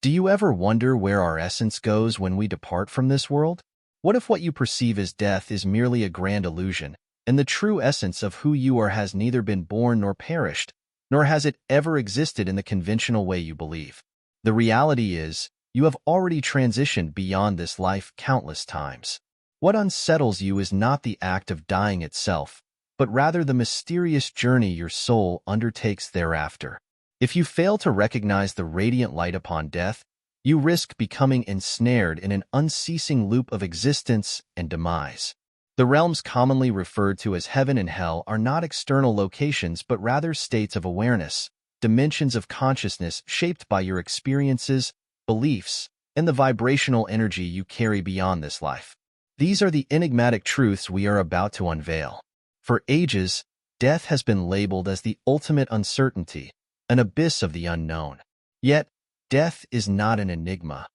Do you ever wonder where our essence goes when we depart from this world? What if what you perceive as death is merely a grand illusion, and the true essence of who you are has neither been born nor perished, nor has it ever existed in the conventional way you believe? The reality is, you have already transitioned beyond this life countless times. What unsettles you is not the act of dying itself, but rather the mysterious journey your soul undertakes thereafter. If you fail to recognize the radiant light upon death, you risk becoming ensnared in an unceasing loop of existence and demise. The realms commonly referred to as heaven and hell are not external locations but rather states of awareness, dimensions of consciousness shaped by your experiences, beliefs, and the vibrational energy you carry beyond this life. These are the enigmatic truths we are about to unveil. For ages, death has been labeled as the ultimate uncertainty, an abyss of the unknown. Yet, death is not an enigma.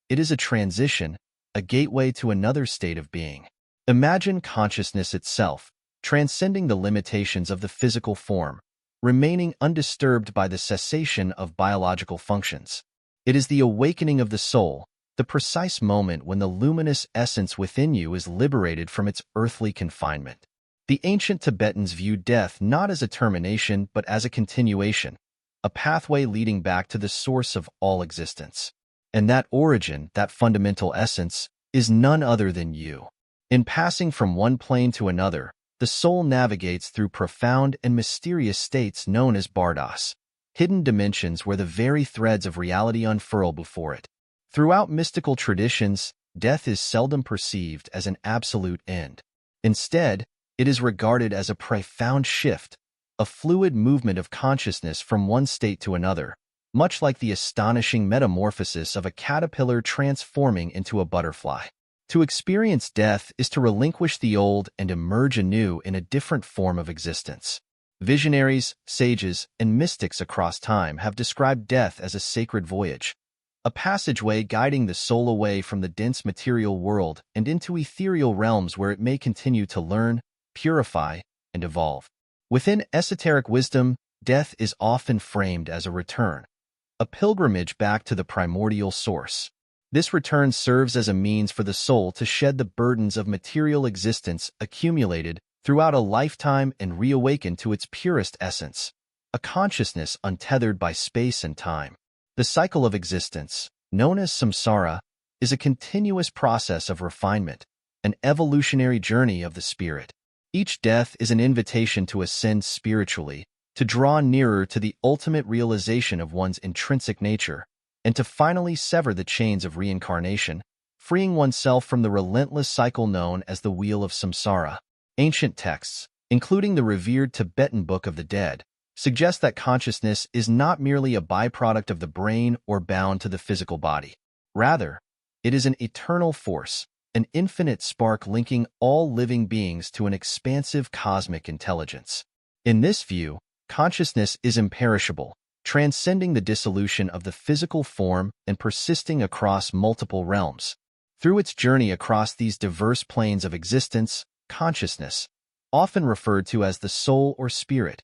It is a transition, a gateway to another state of being. Imagine consciousness itself, transcending the limitations of the physical form, remaining undisturbed by the cessation of biological functions. It is the awakening of the soul, the precise moment when the luminous essence within you is liberated from its earthly confinement. The ancient Tibetans viewed death not as a termination but as a continuation, a pathway leading back to the source of all existence. And that origin, that fundamental essence, is none other than you. In passing from one plane to another, the soul navigates through profound and mysterious states known as bardas, hidden dimensions where the very threads of reality unfurl before it. Throughout mystical traditions, death is seldom perceived as an absolute end. Instead, it is regarded as a profound shift, a fluid movement of consciousness from one state to another, much like the astonishing metamorphosis of a caterpillar transforming into a butterfly. To experience death is to relinquish the old and emerge anew in a different form of existence. Visionaries, sages, and mystics across time have described death as a sacred voyage, a passageway guiding the soul away from the dense material world and into ethereal realms where it may continue to learn, purify, and evolve. Within esoteric wisdom, death is often framed as a return, a pilgrimage back to the primordial source. This return serves as a means for the soul to shed the burdens of material existence accumulated throughout a lifetime and reawaken to its purest essence, a consciousness untethered by space and time. The cycle of existence, known as samsara, is a continuous process of refinement, an evolutionary journey of the spirit. Each death is an invitation to ascend spiritually, to draw nearer to the ultimate realization of one's intrinsic nature, and to finally sever the chains of reincarnation, freeing oneself from the relentless cycle known as the Wheel of Samsara. Ancient texts, including the revered Tibetan Book of the Dead, suggest that consciousness is not merely a byproduct of the brain or bound to the physical body. Rather, it is an eternal force, an infinite spark linking all living beings to an expansive cosmic intelligence. In this view, consciousness is imperishable, transcending the dissolution of the physical form and persisting across multiple realms. Through its journey across these diverse planes of existence, consciousness, often referred to as the soul or spirit,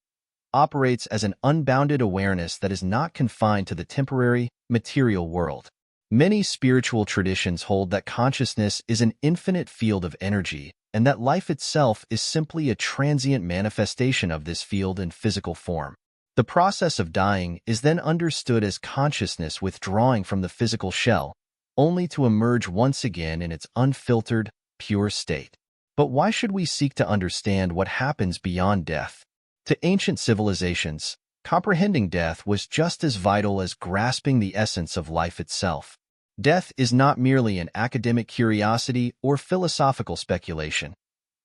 operates as an unbounded awareness that is not confined to the temporary, material world. Many spiritual traditions hold that consciousness is an infinite field of energy and that life itself is simply a transient manifestation of this field in physical form. The process of dying is then understood as consciousness withdrawing from the physical shell, only to emerge once again in its unfiltered, pure state. But why should we seek to understand what happens beyond death? To ancient civilizations, comprehending death was just as vital as grasping the essence of life itself. Death is not merely an academic curiosity or philosophical speculation.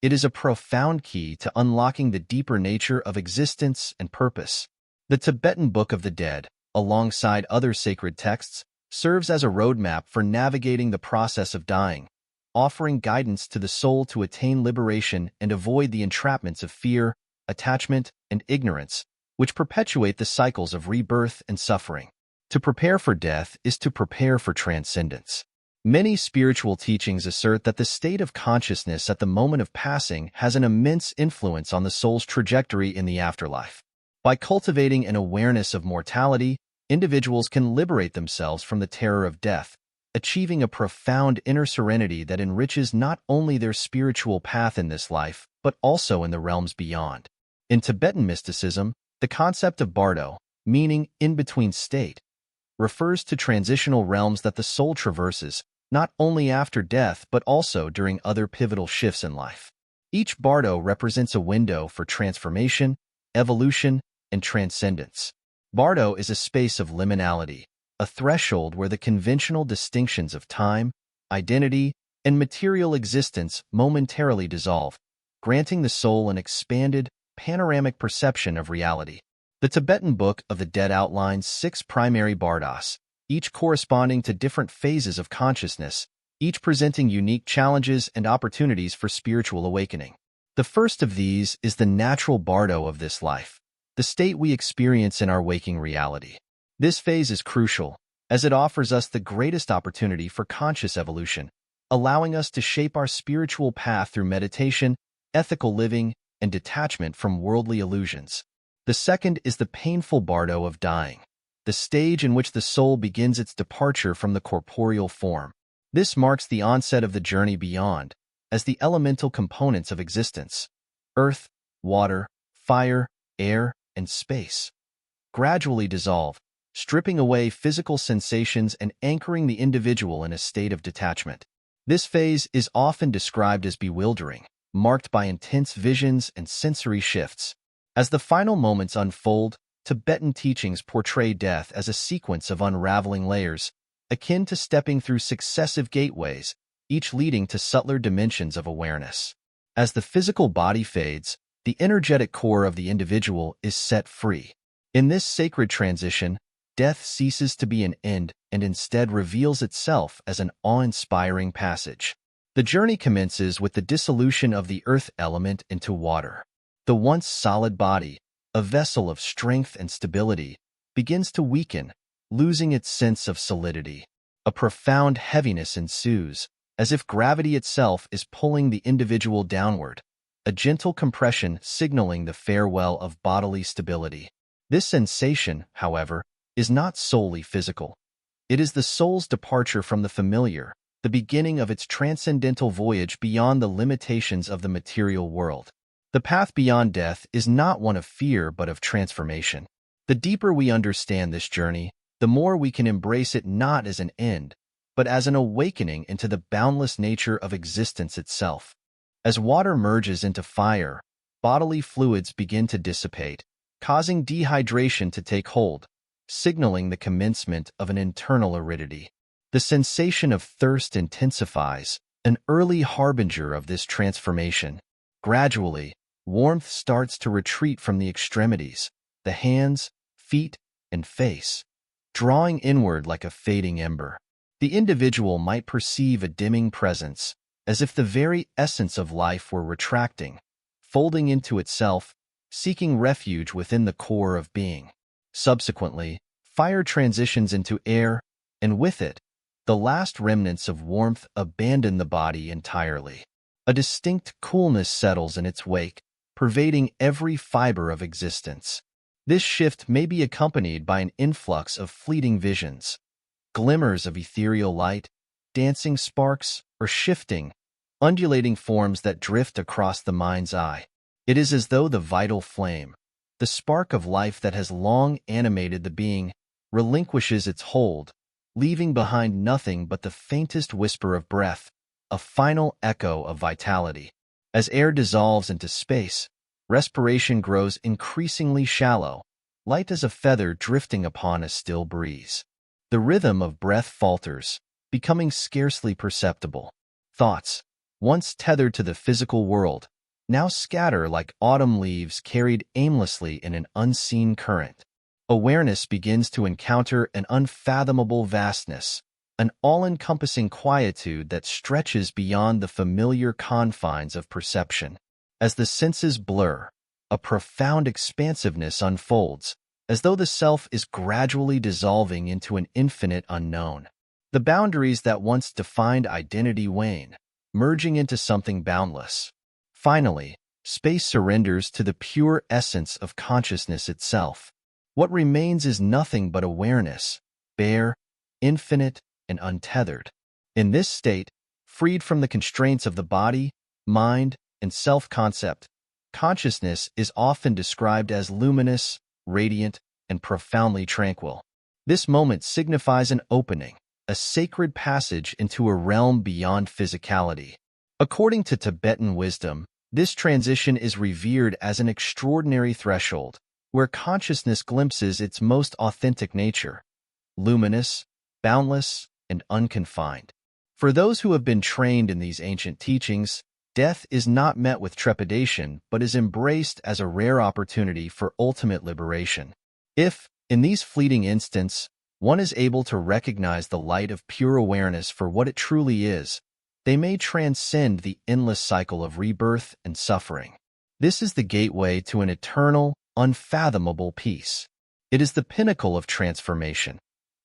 It is a profound key to unlocking the deeper nature of existence and purpose. The Tibetan Book of the Dead, alongside other sacred texts, serves as a roadmap for navigating the process of dying, offering guidance to the soul to attain liberation and avoid the entrapments of fear, attachment, and ignorance, which perpetuate the cycles of rebirth and suffering. To prepare for death is to prepare for transcendence. Many spiritual teachings assert that the state of consciousness at the moment of passing has an immense influence on the soul's trajectory in the afterlife. By cultivating an awareness of mortality, individuals can liberate themselves from the terror of death, achieving a profound inner serenity that enriches not only their spiritual path in this life, but also in the realms beyond. In Tibetan mysticism, the concept of bardo, meaning in-between state, refers to transitional realms that the soul traverses, not only after death but also during other pivotal shifts in life. Each bardo represents a window for transformation, evolution, and transcendence. Bardo is a space of liminality, a threshold where the conventional distinctions of time, identity, and material existence momentarily dissolve, granting the soul an expanded, panoramic perception of reality. The Tibetan Book of the Dead outlines 6 primary bardas, each corresponding to different phases of consciousness, each presenting unique challenges and opportunities for spiritual awakening. The first of these is the natural bardo of this life, the state we experience in our waking reality. This phase is crucial, as it offers us the greatest opportunity for conscious evolution, allowing us to shape our spiritual path through meditation, ethical living, and detachment from worldly illusions. The second is the painful bardo of dying, the stage in which the soul begins its departure from the corporeal form. This marks the onset of the journey beyond, as the elemental components of existence, earth, water, fire, air, and space, gradually dissolve, stripping away physical sensations and anchoring the individual in a state of detachment. This phase is often described as bewildering, marked by intense visions and sensory shifts. As the final moments unfold, Tibetan teachings portray death as a sequence of unraveling layers, akin to stepping through successive gateways, each leading to subtler dimensions of awareness. As the physical body fades, the energetic core of the individual is set free. In this sacred transition, death ceases to be an end and instead reveals itself as an awe-inspiring passage. The journey commences with the dissolution of the earth element into water. The once solid body, a vessel of strength and stability, begins to weaken, losing its sense of solidity. A profound heaviness ensues, as if gravity itself is pulling the individual downward, a gentle compression signaling the farewell of bodily stability. This sensation, however, is not solely physical. It is the soul's departure from the familiar, the beginning of its transcendental voyage beyond the limitations of the material world. The path beyond death is not one of fear but of transformation. The deeper we understand this journey, the more we can embrace it not as an end, but as an awakening into the boundless nature of existence itself. As water merges into fire, bodily fluids begin to dissipate, causing dehydration to take hold, signaling the commencement of an internal aridity. The sensation of thirst intensifies, an early harbinger of this transformation. Gradually, warmth starts to retreat from the extremities, the hands, feet, and face, drawing inward like a fading ember. The individual might perceive a dimming presence, as if the very essence of life were retracting, folding into itself, seeking refuge within the core of being. Subsequently, fire transitions into air, and with it, the last remnants of warmth abandon the body entirely. A distinct coolness settles in its wake, pervading every fiber of existence. This shift may be accompanied by an influx of fleeting visions, glimmers of ethereal light, dancing sparks, or shifting, undulating forms that drift across the mind's eye. It is as though the vital flame, the spark of life that has long animated the being, relinquishes its hold, leaving behind nothing but the faintest whisper of breath, a final echo of vitality. As air dissolves into space, respiration grows increasingly shallow, light as a feather drifting upon a still breeze. The rhythm of breath falters, becoming scarcely perceptible. Thoughts, once tethered to the physical world, now scatter like autumn leaves carried aimlessly in an unseen current. Awareness begins to encounter an unfathomable vastness, an all-encompassing quietude that stretches beyond the familiar confines of perception. As the senses blur, a profound expansiveness unfolds, as though the self is gradually dissolving into an infinite unknown. The boundaries that once defined identity wane, merging into something boundless. Finally, space surrenders to the pure essence of consciousness itself. What remains is nothing but awareness, bare, infinite, and untethered. In this state, freed from the constraints of the body, mind, and self-concept, consciousness is often described as luminous, radiant, and profoundly tranquil. This moment signifies an opening, a sacred passage into a realm beyond physicality. According to Tibetan wisdom, this transition is revered as an extraordinary threshold, where consciousness glimpses its most authentic nature, luminous, boundless, and unconfined. For those who have been trained in these ancient teachings, death is not met with trepidation but is embraced as a rare opportunity for ultimate liberation. If, in these fleeting instants, one is able to recognize the light of pure awareness for what it truly is, they may transcend the endless cycle of rebirth and suffering. This is the gateway to an eternal, unfathomable peace. It is the pinnacle of transformation,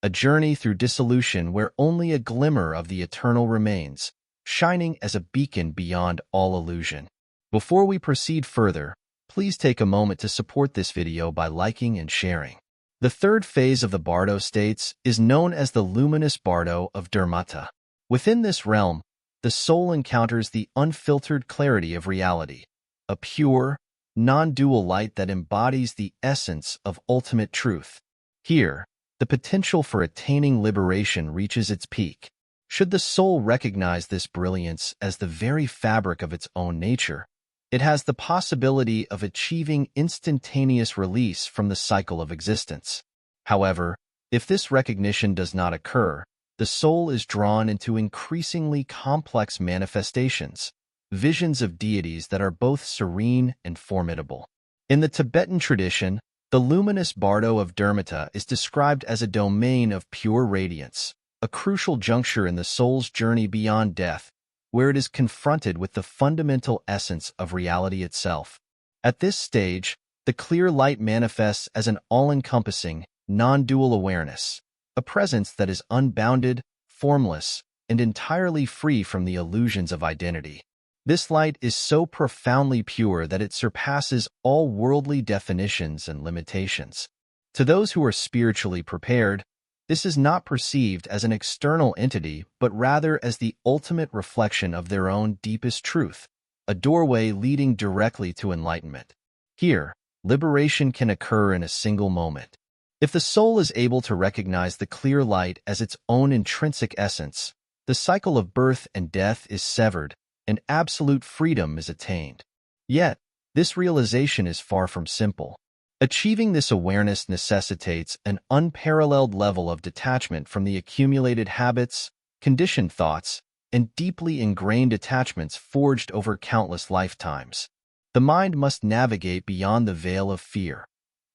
a journey through dissolution where only a glimmer of the eternal remains, shining as a beacon beyond all illusion. Before we proceed further, please take a moment to support this video by liking and sharing. The third phase of the Bardo states is known as the luminous Bardo of Dharmata. Within this realm, the soul encounters the unfiltered clarity of reality, a pure, non-dual light that embodies the essence of ultimate truth. Here, the potential for attaining liberation reaches its peak. Should the soul recognize this brilliance as the very fabric of its own nature, it has the possibility of achieving instantaneous release from the cycle of existence. However, if this recognition does not occur, the soul is drawn into increasingly complex manifestations, visions of deities that are both serene and formidable. In the Tibetan tradition, the luminous Bardo of Dharmata is described as a domain of pure radiance, a crucial juncture in the soul's journey beyond death, where it is confronted with the fundamental essence of reality itself. At this stage, the clear light manifests as an all-encompassing, non-dual awareness, a presence that is unbounded, formless, and entirely free from the illusions of identity. This light is so profoundly pure that it surpasses all worldly definitions and limitations. To those who are spiritually prepared, this is not perceived as an external entity, but rather as the ultimate reflection of their own deepest truth, a doorway leading directly to enlightenment. Here, liberation can occur in a single moment. If the soul is able to recognize the clear light as its own intrinsic essence, the cycle of birth and death is severed, and absolute freedom is attained. Yet, this realization is far from simple. Achieving this awareness necessitates an unparalleled level of detachment from the accumulated habits, conditioned thoughts, and deeply ingrained attachments forged over countless lifetimes. The mind must navigate beyond the veil of fear,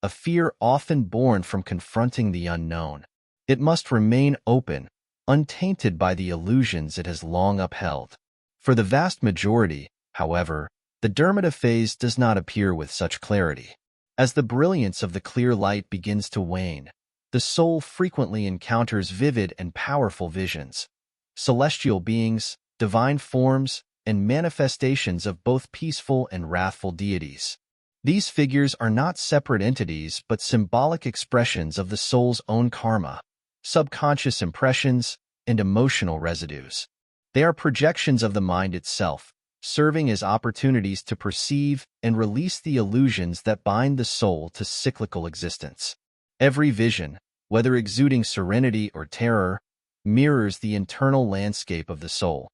a fear often born from confronting the unknown. It must remain open, untainted by the illusions it has long upheld. For the vast majority, however, the Dharmata phase does not appear with such clarity. As the brilliance of the clear light begins to wane, the soul frequently encounters vivid and powerful visions, celestial beings, divine forms, and manifestations of both peaceful and wrathful deities. These figures are not separate entities but symbolic expressions of the soul's own karma, subconscious impressions, and emotional residues. They are projections of the mind itself, serving as opportunities to perceive and release the illusions that bind the soul to cyclical existence. Every vision, whether exuding serenity or terror, mirrors the internal landscape of the soul,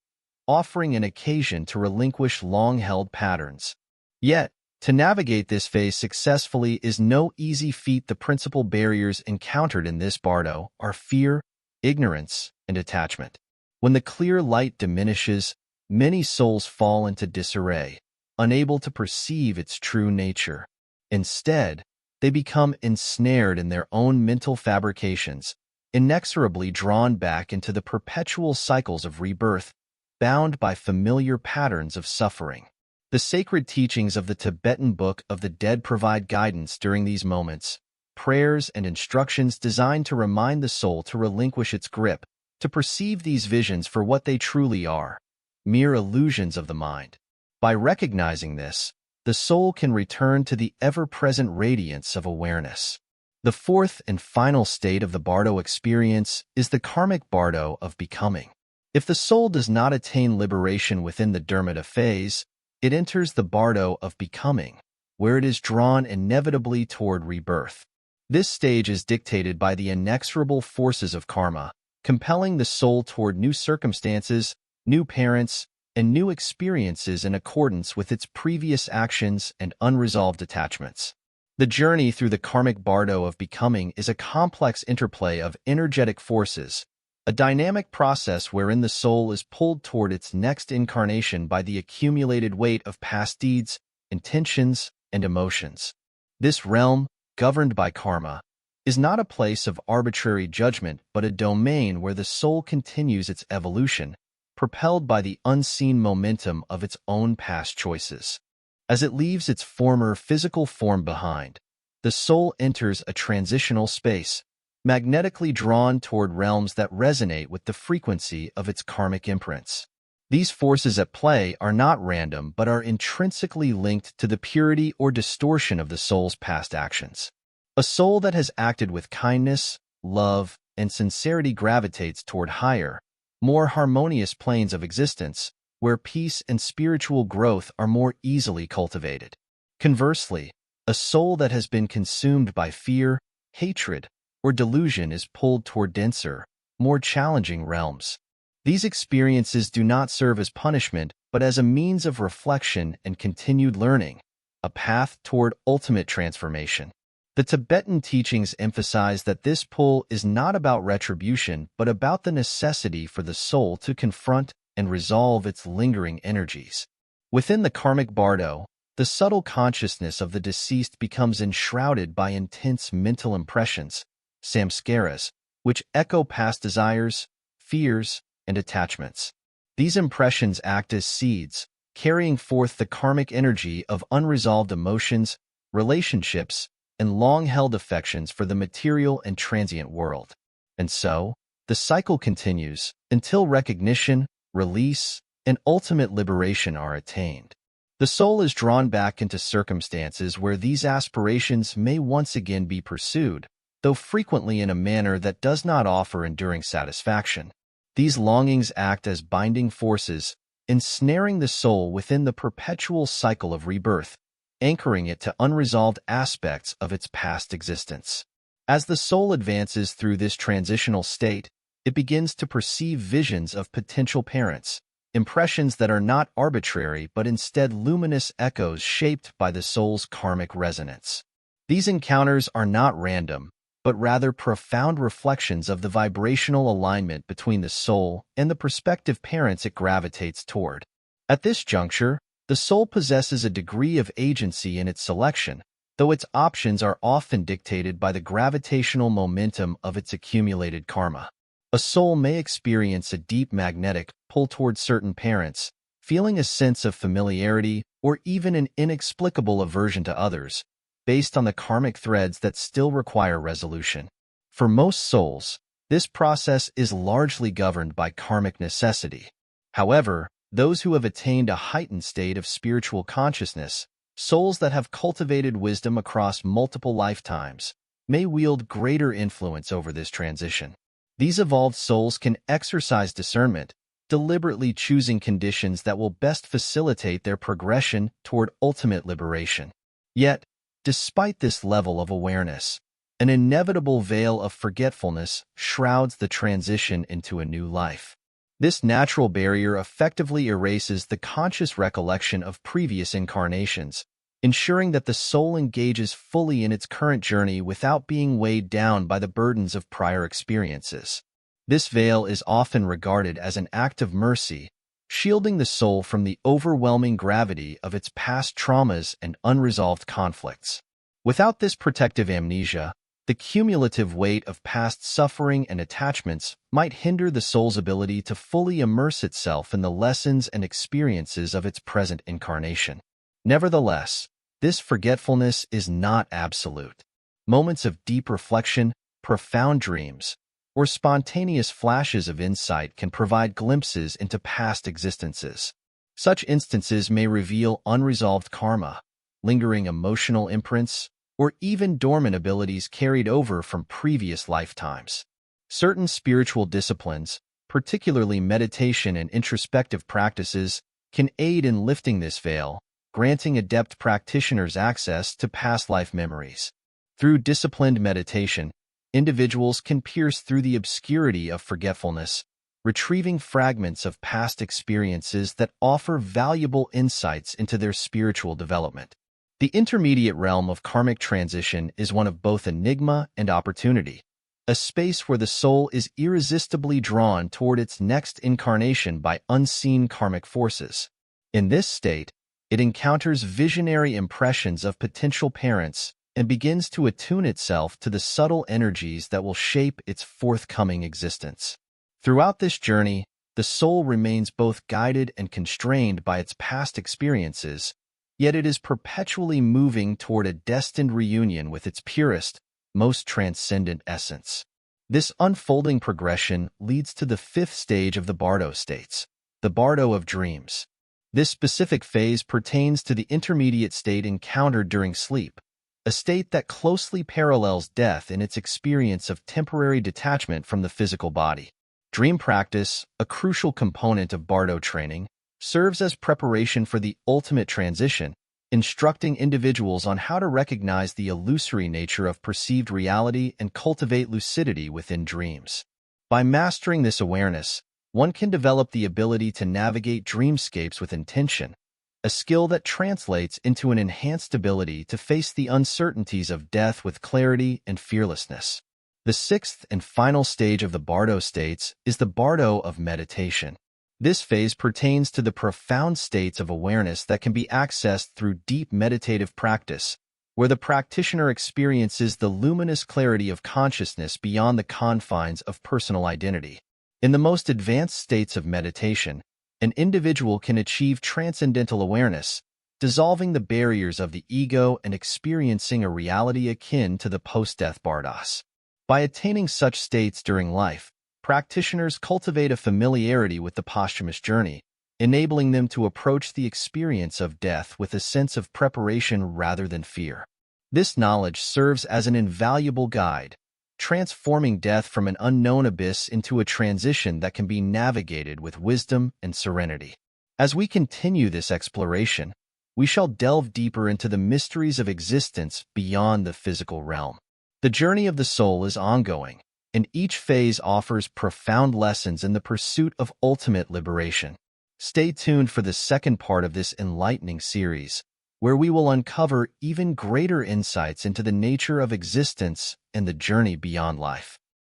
offering an occasion to relinquish long-held patterns. Yet, to navigate this phase successfully is no easy feat. The principal barriers encountered in this bardo are fear, ignorance, and attachment. When the clear light diminishes, many souls fall into disarray, unable to perceive its true nature. Instead, they become ensnared in their own mental fabrications, inexorably drawn back into the perpetual cycles of rebirth, bound by familiar patterns of suffering. The sacred teachings of the Tibetan Book of the Dead provide guidance during these moments, prayers and instructions designed to remind the soul to relinquish its grip, to perceive these visions for what they truly are, mere illusions of the mind. By recognizing this, the soul can return to the ever-present radiance of awareness. The fourth and final state of the bardo experience is the karmic bardo of becoming. If the soul does not attain liberation within the Dharmata phase, it enters the bardo of becoming, where it is drawn inevitably toward rebirth. This stage is dictated by the inexorable forces of karma, compelling the soul toward new circumstances, new parents, and new experiences in accordance with its previous actions and unresolved attachments. The journey through the karmic bardo of becoming is a complex interplay of energetic forces, a dynamic process wherein the soul is pulled toward its next incarnation by the accumulated weight of past deeds, intentions, and emotions. This realm, governed by karma, is not a place of arbitrary judgment but a domain where the soul continues its evolution, propelled by the unseen momentum of its own past choices. As it leaves its former physical form behind, the soul enters a transitional space, magnetically drawn toward realms that resonate with the frequency of its karmic imprints. These forces at play are not random but are intrinsically linked to the purity or distortion of the soul's past actions. A soul that has acted with kindness, love, and sincerity gravitates toward higher, more harmonious planes of existence, where peace and spiritual growth are more easily cultivated. Conversely, a soul that has been consumed by fear, hatred, or delusion is pulled toward denser, more challenging realms. These experiences do not serve as punishment, but as a means of reflection and continued learning, a path toward ultimate transformation. The Tibetan teachings emphasize that this pull is not about retribution, but about the necessity for the soul to confront and resolve its lingering energies. Within the karmic bardo, the subtle consciousness of the deceased becomes enshrouded by intense mental impressions, samskaras, which echo past desires, fears, and attachments. These impressions act as seeds, carrying forth the karmic energy of unresolved emotions, relationships, and long-held affections for the material and transient world. And so, the cycle continues until recognition, release, and ultimate liberation are attained. The soul is drawn back into circumstances where these aspirations may once again be pursued, though frequently in a manner that does not offer enduring satisfaction. These longings act as binding forces, ensnaring the soul within the perpetual cycle of rebirth, anchoring it to unresolved aspects of its past existence. As the soul advances through this transitional state, it begins to perceive visions of potential parents, impressions that are not arbitrary but instead luminous echoes shaped by the soul's karmic resonance. These encounters are not random, but rather profound reflections of the vibrational alignment between the soul and the prospective parents it gravitates toward. At this juncture, the soul possesses a degree of agency in its selection, though its options are often dictated by the gravitational momentum of its accumulated karma. A soul may experience a deep magnetic pull toward certain parents, feeling a sense of familiarity or even an inexplicable aversion to others, based on the karmic threads that still require resolution. For most souls, this process is largely governed by karmic necessity. However, those who have attained a heightened state of spiritual consciousness, souls that have cultivated wisdom across multiple lifetimes, may wield greater influence over this transition. These evolved souls can exercise discernment, deliberately choosing conditions that will best facilitate their progression toward ultimate liberation. Yet, despite this level of awareness, an inevitable veil of forgetfulness shrouds the transition into a new life. This natural barrier effectively erases the conscious recollection of previous incarnations, ensuring that the soul engages fully in its current journey without being weighed down by the burdens of prior experiences. This veil is often regarded as an act of mercy, shielding the soul from the overwhelming gravity of its past traumas and unresolved conflicts. Without this protective amnesia, the cumulative weight of past suffering and attachments might hinder the soul's ability to fully immerse itself in the lessons and experiences of its present incarnation. Nevertheless, this forgetfulness is not absolute. Moments of deep reflection, profound dreams, or spontaneous flashes of insight can provide glimpses into past existences. Such instances may reveal unresolved karma, lingering emotional imprints, or even dormant abilities carried over from previous lifetimes. Certain spiritual disciplines, particularly meditation and introspective practices, can aid in lifting this veil, granting adept practitioners access to past life memories. Through disciplined meditation, individuals can pierce through the obscurity of forgetfulness, retrieving fragments of past experiences that offer valuable insights into their spiritual development. The intermediate realm of karmic transition is one of both enigma and opportunity, a space where the soul is irresistibly drawn toward its next incarnation by unseen karmic forces. In this state, it encounters visionary impressions of potential parents and begins to attune itself to the subtle energies that will shape its forthcoming existence. Throughout this journey, the soul remains both guided and constrained by its past experiences, yet it is perpetually moving toward a destined reunion with its purest, most transcendent essence. This unfolding progression leads to the fifth stage of the Bardo states, the Bardo of dreams. This specific phase pertains to the intermediate state encountered during sleep, a state that closely parallels death in its experience of temporary detachment from the physical body. Dream practice, a crucial component of Bardo training, serves as preparation for the ultimate transition, instructing individuals on how to recognize the illusory nature of perceived reality and cultivate lucidity within dreams. By mastering this awareness, one can develop the ability to navigate dreamscapes with intention, a skill that translates into an enhanced ability to face the uncertainties of death with clarity and fearlessness. The sixth and final stage of the Bardo states is the Bardo of meditation. This phase pertains to the profound states of awareness that can be accessed through deep meditative practice, where the practitioner experiences the luminous clarity of consciousness beyond the confines of personal identity. In the most advanced states of meditation, an individual can achieve transcendental awareness, dissolving the barriers of the ego and experiencing a reality akin to the post-death bardos. By attaining such states during life, practitioners cultivate a familiarity with the posthumous journey, enabling them to approach the experience of death with a sense of preparation rather than fear. This knowledge serves as an invaluable guide, transforming death from an unknown abyss into a transition that can be navigated with wisdom and serenity. As we continue this exploration, we shall delve deeper into the mysteries of existence beyond the physical realm. The journey of the soul is ongoing, and each phase offers profound lessons in the pursuit of ultimate liberation. Stay tuned for the second part of this enlightening series, where we will uncover even greater insights into the nature of existence and the journey beyond life.